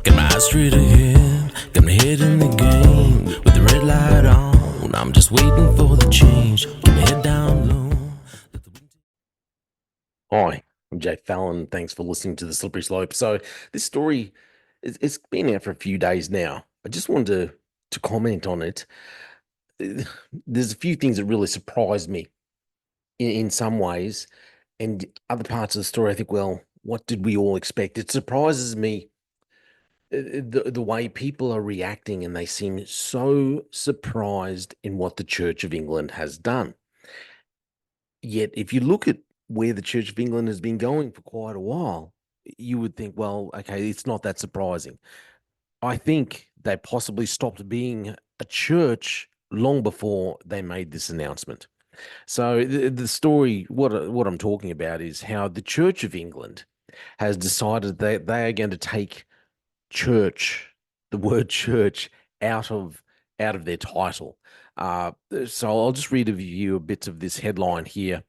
Got my eyes straight ahead, got my head in the game. With the red light on, I'm just waiting for the change. Keep my head down low. Hi, I'm Jay Fallon. Thanks for listening to The Slippery Slope. So this story, it's been out for a few days now. I just wanted to comment on it. There's a few things that really surprised me in some ways, and other parts of the story, I think, well, what did we all expect? It surprises me the way people are reacting, and they seem so surprised in what the Church of England has done. Yet, if you look at where the Church of England has been going for quite a while, you would think, well, okay, it's not that surprising. I think they possibly stopped being a church long before they made this announcement. So the story, what I'm talking about is how the Church of England has decided that they are going to take church, the word church, out of their title. Uh, so I'll just read you a bit of this headline here.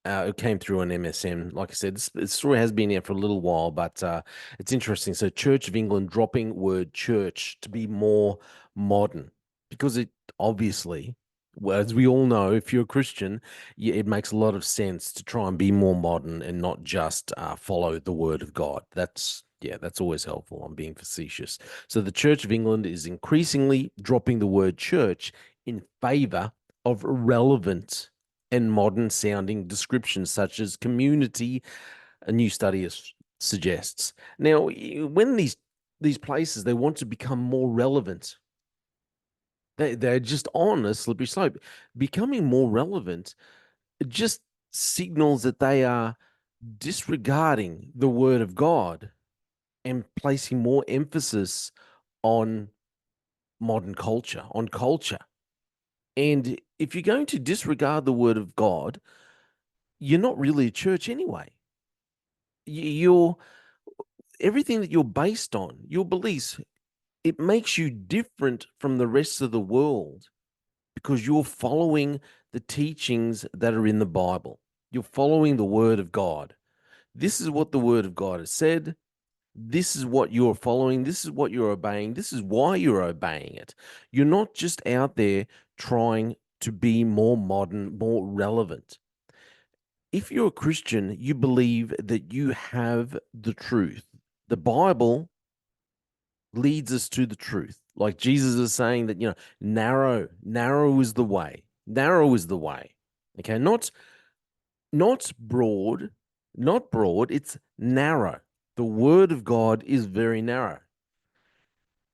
It came through on MSN. Like I said, this story has been here for a little while, but it's interesting. So, Church of England dropping word church to be more modern because it obviously, well, as we all know, if you're a Christian, it makes a lot of sense to try and be more modern and not just follow the word of God. That's always helpful. I'm being facetious. So, the Church of England is increasingly dropping the word church in favor of relevant and modern sounding descriptions such as community, a new study suggests. Now, when these places they want to become more relevant, they're just on a slippery slope. Becoming more relevant just signals that they are disregarding the word of God and placing more emphasis on modern culture, on culture. And if you're going to disregard the word of God, you're not really a church anyway. You're everything that you're based on, your beliefs, it makes you different from the rest of the world because you're following the teachings that are in the Bible. You're following the word of God. This is what the word of God has said. This is what you're following. This is what you're obeying. This is why you're obeying it. You're not just out there trying to be more modern, more relevant. If you're a Christian, you believe that you have the truth. The Bible leads us to the truth. Like Jesus is saying that, narrow is the way. Narrow is the way. Okay, not broad, not broad, it's narrow. The word of God is very narrow.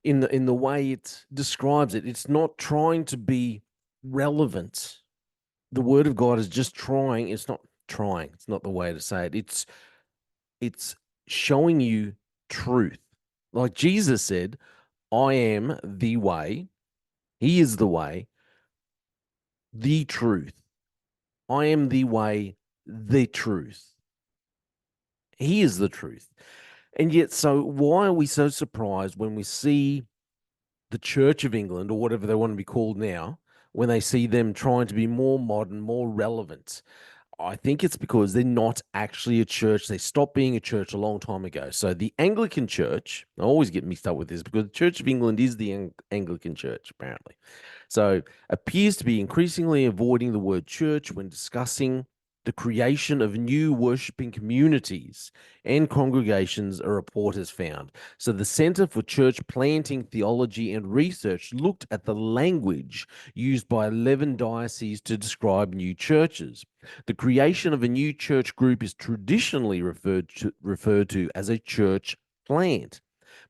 In the way it describes it, it's not trying to be relevant. The word of God is just trying, it's not trying, it's not the way to say it. It's showing you truth. Like Jesus said, I am the way. He is the way, the truth. I am the way, the truth. He is the truth. And yet, so why are we so surprised when we see the Church of England, or whatever they want to be called now, when they see them trying to be more modern, more relevant? I think it's because they're not actually a church. They stopped being a church a long time ago. So the Anglican Church, I always get mixed up with this because the Church of England is the Anglican Church, apparently. So appears to be increasingly avoiding the word church when discussing the creation of new worshipping communities and congregations, a report has found. So the Center for Church Planting Theology and Research looked at the language used by 11 dioceses to describe new churches. The creation of a new church group is traditionally referred to as a church plant.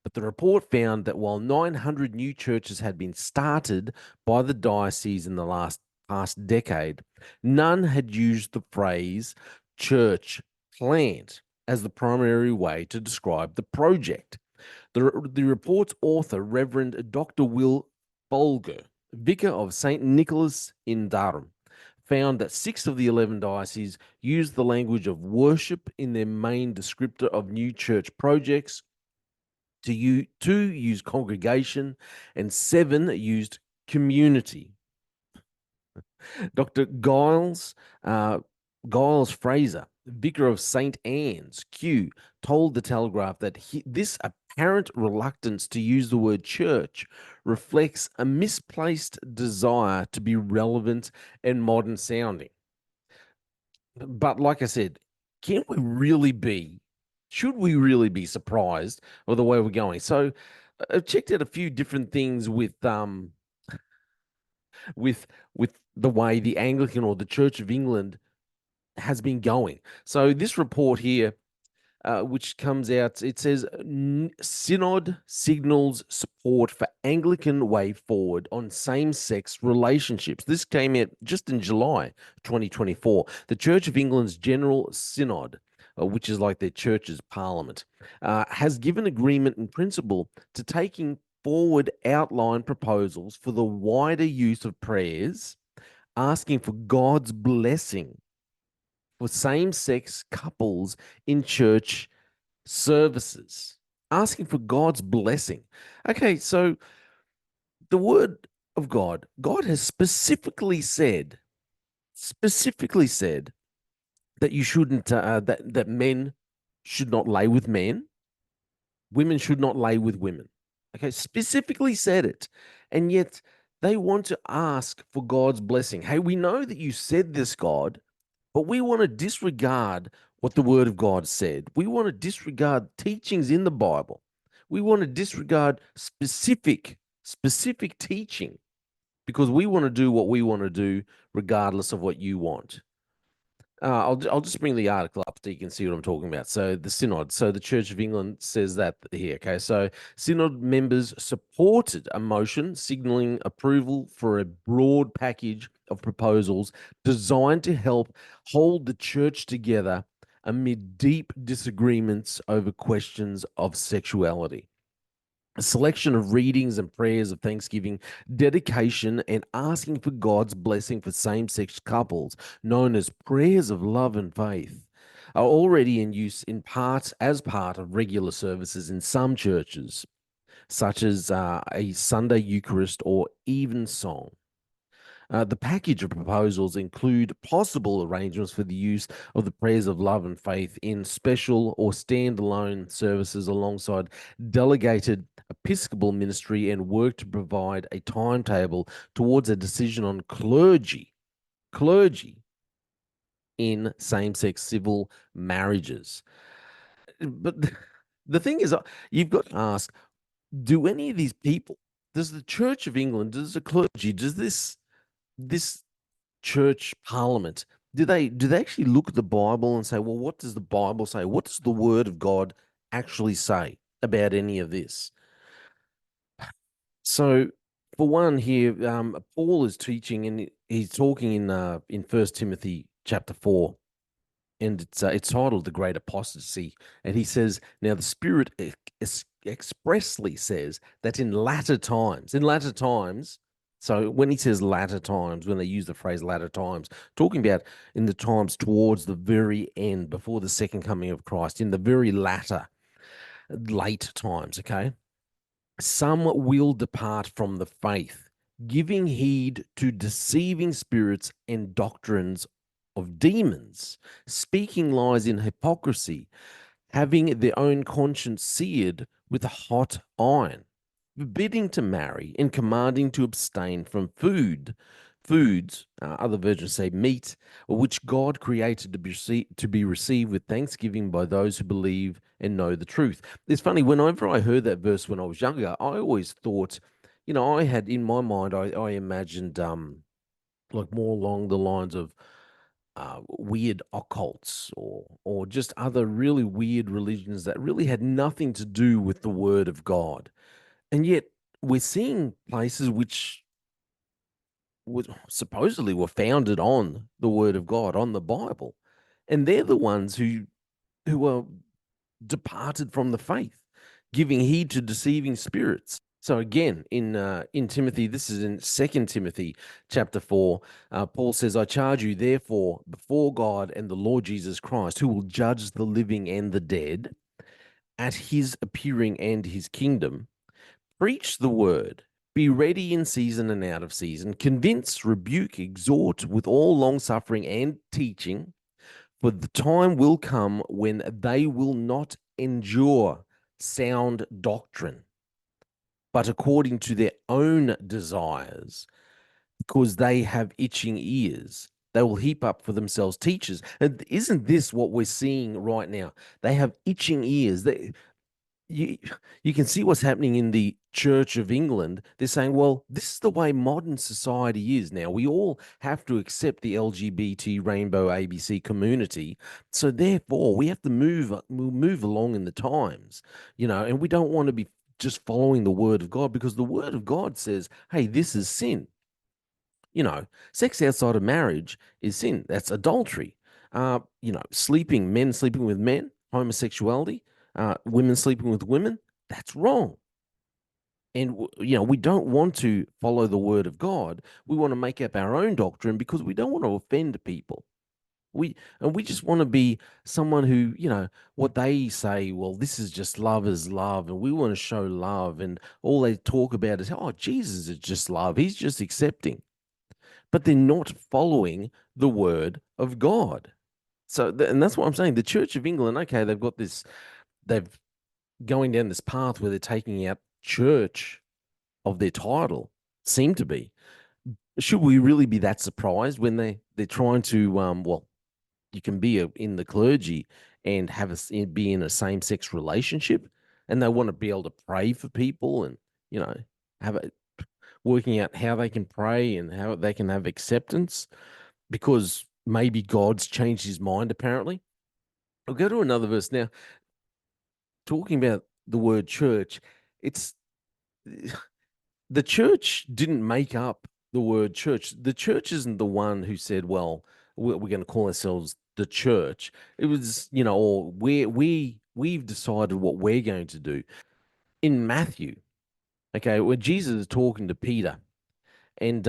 But the report found that while 900 new churches had been started by the diocese in the past decade, none had used the phrase church plant as the primary way to describe the project. The report's author, Reverend Dr. Will Folger, vicar of St. Nicholas in Durham, found that 6 of the 11 dioceses used the language of worship in their main descriptor of new church projects, two used congregation, and 7 used community. Dr. Giles Fraser, vicar of St. Anne's, Kew, told the Telegraph that this apparent reluctance to use the word church reflects a misplaced desire to be relevant and modern sounding. But like I said, can we really be, should we really be surprised with the way we're going? So I've checked out a few different things with the way the Anglican or the Church of England has been going. So this report here, which comes out, it says Synod signals support for Anglican way forward on same-sex relationships. This came out just in July 2024. The Church of England's General Synod, which is like their church's parliament, has given agreement in principle to taking forward outline proposals for the wider use of prayers, asking for God's blessing for same-sex couples in church services, asking for God's blessing. Okay, so the word of God, God has specifically said that you shouldn't, that men should not lay with men, women should not lay with women. Okay, specifically said it, and yet they want to ask for God's blessing. Hey, we know that you said this, God, but we want to disregard what the word of God said. We want to disregard teachings in the Bible. We want to disregard specific teaching because we want to do what we want to do regardless of what you want. I'll just bring the article up so you can see what I'm talking about. So the Synod, so the Church of England says that here. Okay, so Synod members supported a motion signaling approval for a broad package of proposals designed to help hold the church together amid deep disagreements over questions of sexuality. A selection of readings and prayers of thanksgiving, dedication, and asking for God's blessing for same sex couples, known as prayers of love and faith, are already in use in part as part of regular services in some churches, such as a Sunday Eucharist or evensong. The package of proposals include possible arrangements for the use of the prayers of love and faith in special or standalone services alongside delegated Episcopal ministry and work to provide a timetable towards a decision on clergy in same-sex civil marriages. But the thing is, you've got to ask, do any of these people, does the Church of England, does the clergy, does this church parliament, do they actually look at the Bible and say, well, what does the Bible say? What does the word of God actually say about any of this? So, for one, here, Paul is teaching, and he's talking in First Timothy chapter 4, and it's titled "The Great Apostasy," and he says, "Now the Spirit expressly says that in latter times." So when he says latter times, when they use the phrase latter times, talking about in the times towards the very end, before the second coming of Christ, in the very late times, okay? Some will depart from the faith, giving heed to deceiving spirits and doctrines of demons, speaking lies in hypocrisy, having their own conscience seared with a hot iron, forbidding to marry and commanding to abstain from foods, other versions say meat, which God created to be received with thanksgiving by those who believe and know the truth. It's funny, whenever I heard that verse when I was younger, I always thought, I had in my mind, I imagined like more along the lines of weird occults or just other really weird religions that really had nothing to do with the word of God. And yet we're seeing places which supposedly were founded on the word of God, on the Bible. And they're the ones who are departed from the faith, giving heed to deceiving spirits. So again, in Timothy, this is in 2 Timothy chapter 4, Paul says, I charge you therefore before God and the Lord Jesus Christ, who will judge the living and the dead at his appearing and his kingdom. Preach the word, be ready in season and out of season, convince, rebuke, exhort with all long suffering and teaching, for the time will come when they will not endure sound doctrine, but according to their own desires, because they have itching ears. They will heap up for themselves teachers. And isn't this what we're seeing right now? They have itching ears. You, you can see what's happening in the Church of England. They're saying, well, this is the way modern society is now. We all have to accept the LGBT rainbow ABC community. So therefore, we have to move along in the times, and we don't want to be just following the word of God, because the word of God says, hey, this is sin. Sex outside of marriage is sin. That's adultery. Men sleeping with men, homosexuality, women sleeping with women, that's wrong. And, we don't want to follow the word of God. We want to make up our own doctrine because we don't want to offend people. We just want to be someone who, what they say, well, this is just love is love, and we want to show love, and all they talk about is, oh, Jesus is just love. He's just accepting, but they're not following the word of God. So, and that's what I'm saying. The Church of England, okay, they've going down this path where they're taking out church of their title, seem to be. Should we really be that surprised when they're trying to, well, you can be in the clergy and be in a same sex relationship, and they want to be able to pray for people, and, have a working out how they can pray and how they can have acceptance, because maybe God's changed his mind, apparently. I'll go to another verse now. Talking about the word church, it's the church didn't make up the word church. The church isn't the one who said, well, we're going to call ourselves the church. It was, or we've decided what we're going to do. In Matthew, okay, when Jesus is talking to Peter, and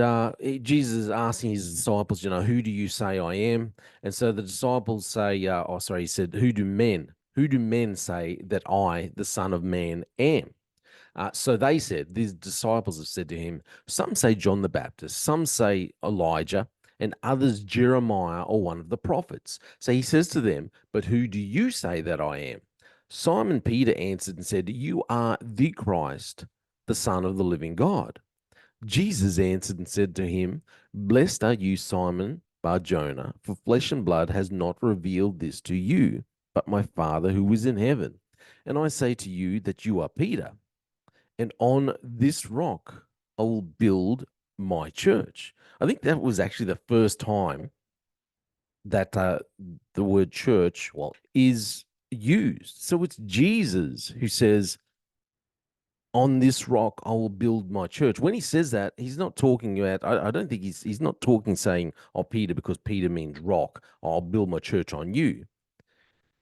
Jesus is asking his disciples, who do you say I am? And so the disciples say, he said, who do men say that I, the Son of Man, am? So they said, these disciples have said to him, some say John the Baptist, some say Elijah, and others Jeremiah or one of the prophets. So he says to them, but who do you say that I am? Simon Peter answered and said, you are the Christ, the Son of the living God. Jesus answered and said to him, blessed are you, Simon Bar-Jonah, for flesh and blood has not revealed this to you, but my Father who is in heaven. And I say to you that you are Peter, and on this rock I will build my church. I think that was actually the first time that the word church, well, is used. So it's Jesus who says, on this rock I will build my church. When he says that, he's not talking about, I don't think he's not talking saying, oh, Peter, because Peter means rock, I'll build my church on you.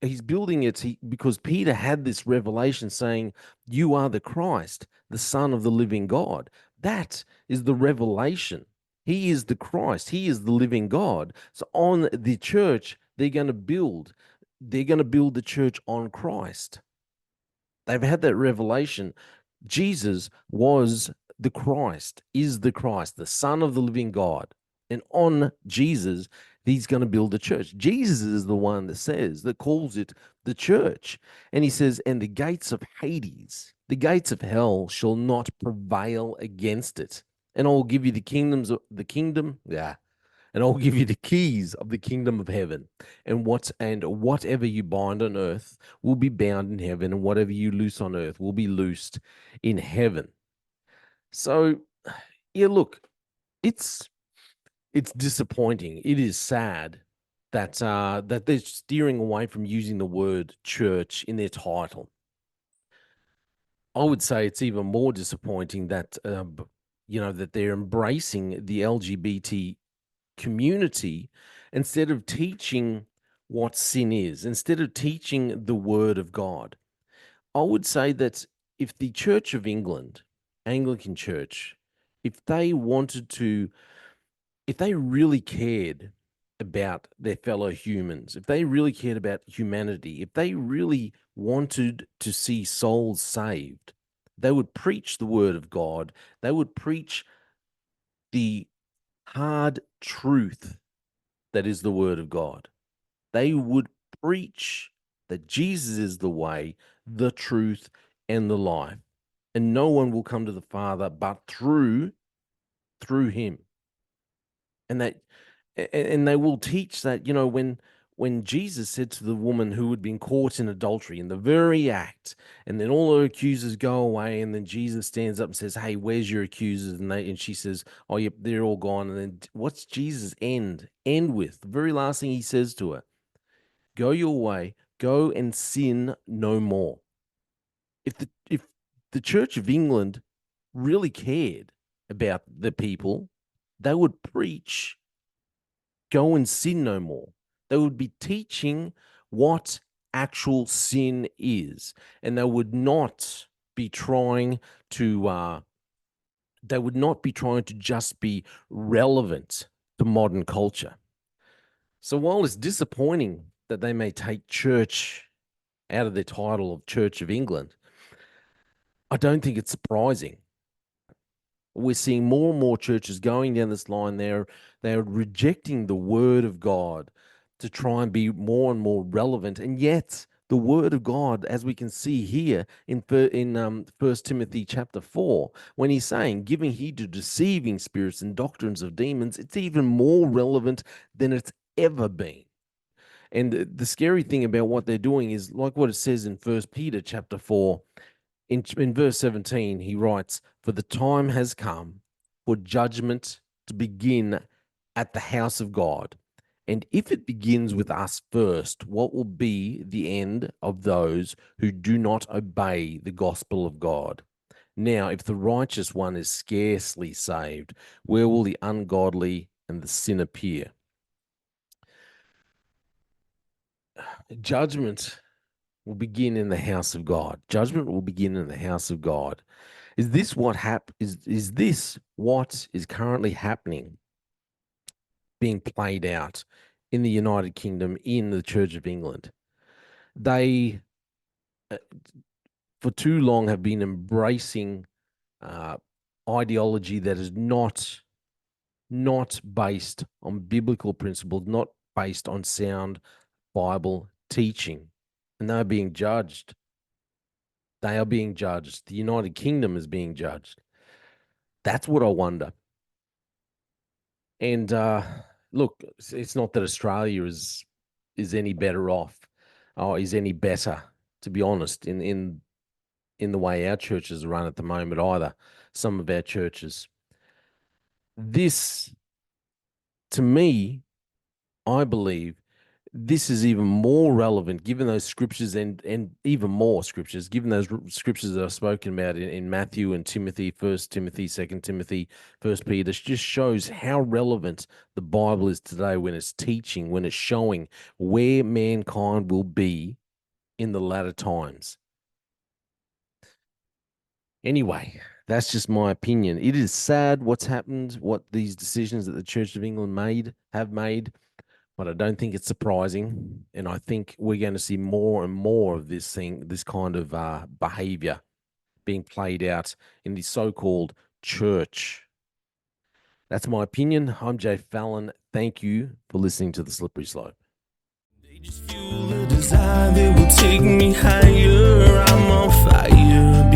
He's building it because Peter had this revelation saying, you are the Christ, the Son of the living God. That is the revelation. He is the Christ. He is the living God. So on the church, they're going to build the church on Christ. They've had that revelation. Jesus was the Christ, is the Christ, the Son of the living God. And on Jesus, he's going to build a church. Jesus is the one that calls it the church. And he says, and the gates of Hades, the gates of hell shall not prevail against it. And I'll give you and I'll give you the keys of the kingdom of heaven. And whatever you bind on earth will be bound in heaven, and whatever you loose on earth will be loosed in heaven. So, yeah, look, it's disappointing. It is sad that they're steering away from using the word church in their title. I would say it's even more disappointing that that they're embracing the LGBT community instead of teaching what sin is, instead of teaching the word of God. I would say that if the Church of England, Anglican Church, if they really cared about their fellow humans, if they really cared about humanity, if they really wanted to see souls saved, they would preach the word of God. They would preach the hard truth that is the word of God. They would preach that Jesus is the way, the truth, and the life, and no one will come to the Father but through him. And they will teach that, when Jesus said to the woman who had been caught in adultery in the very act, and then all her accusers go away, and then Jesus stands up and says, "Hey, where's your accusers?" And she says, "Oh, yep, they're all gone." And then what's Jesus end with? The very last thing he says to her: "Go your way, go and sin no more." If the Church of England really cared about the people, they would preach, "Go and sin no more." They would be teaching what actual sin is, and they would not be trying to just be relevant to modern culture. So while it's disappointing that they may take church out of their title of Church of England, I don't think it's surprising. We're seeing more and more churches going down this line. They're rejecting the word of God to try and be more and more relevant, and yet the word of God, as we can see here in 1 Timothy chapter 4, when he's saying, "Giving heed to deceiving spirits and doctrines of demons," it's even more relevant than it's ever been. And the scary thing about what they're doing is like what it says in 1 Peter chapter 4. In verse 17, he writes, "For the time has come for judgment to begin at the house of God. And if it begins with us first, what will be the end of those who do not obey the gospel of God? Now, if the righteous one is scarcely saved, where will the ungodly and the sin appear?" Judgment will begin in the house of God. Judgment will begin in the house of God. Is this what is this what is currently happening, being played out in the United Kingdom, in the Church of England? They, for too long, have been embracing ideology that is not based on biblical principles, not based on sound Bible teaching, and they're being judged. They are being judged. The United Kingdom is being judged. That's what I wonder. And look, it's not that Australia is any better off, or is any better, to be honest, in the way our churches are run at the moment either. Some of our churches. This, to me, I believe, this is even more relevant given those scriptures, and even more scriptures, given those scriptures that I've spoken about in Matthew and Timothy, 1 Timothy, 2 Timothy, 1 Peter. This just shows how relevant the Bible is today when it's teaching, when it's showing where mankind will be in the latter times. Anyway, that's just my opinion. It is sad what's happened, what these decisions that the Church of England have made. But I don't think it's surprising, and I think we're going to see more and more of this kind of behavior being played out in the so-called church. That's my opinion. I'm Jay Fallon. Thank you for listening to The Slippery Slope. They just fuel a desire that will take me higher. I'm on fire.